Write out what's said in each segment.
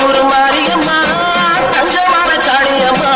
ஊரு மாரியம்மா தங்கமான காளியம்மா.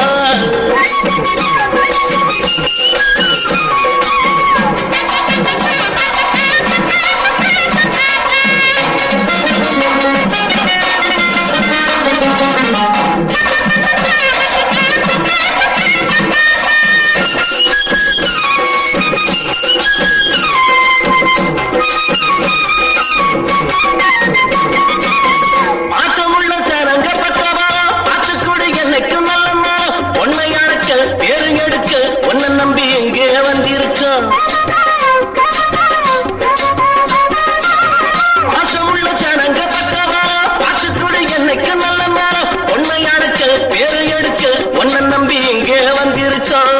நம்பி எங்கே வந்திருக்கோம் பாசமுள்ள சனங்க பட்டவா பாசத்தோடு என்னைக்கு நல்ல நேரம் பொன்மையானுக்கு பேரு எடுக்க ஒன்ன நம்பி எங்கே வந்திருக்கோம்.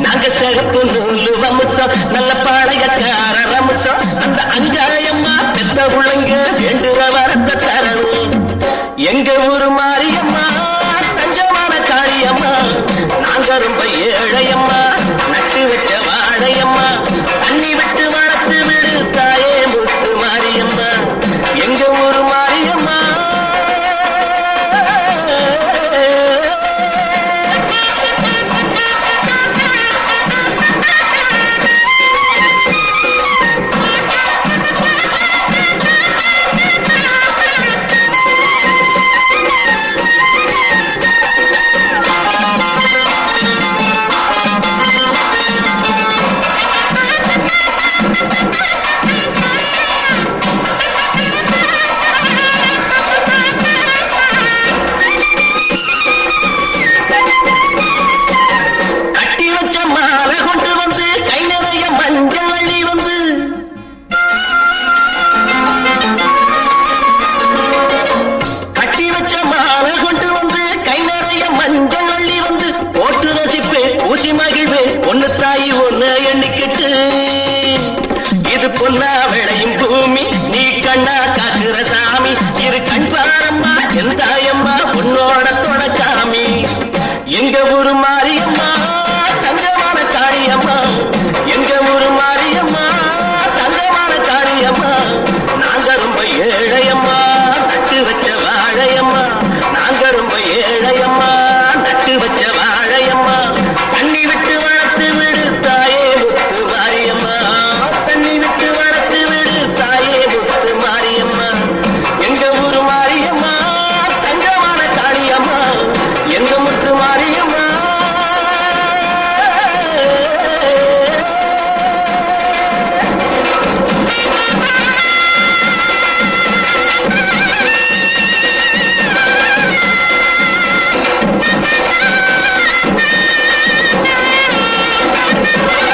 நாங்க சிறப்பு நூலு வம்சம் நல்ல பாளையக்கார ரம்சம் அந்த அங்காயம்மா பெத்த உள்ளங்க வேண்டுற வரத்த தரணும். எங்க ஊரு மாரியம்மா தஞ்சமான காளியம்மா. நாங்க ரொம்ப ஏழையம்மா நட்டு வச்ச வாழையம்மா தண்ணி விட்டு வளர்த்து விடு தாயே முத்து மாரியம்மா. எங்க ஊரு மாரியம்மா. ஒன்னு தாயி ஒன்னு எண்ணிக்கிட்டு இது பொன்னா விளையும் பூமி நீ கண்ணா காக்குற சாமி இரு கண் பாரம்மா எந்த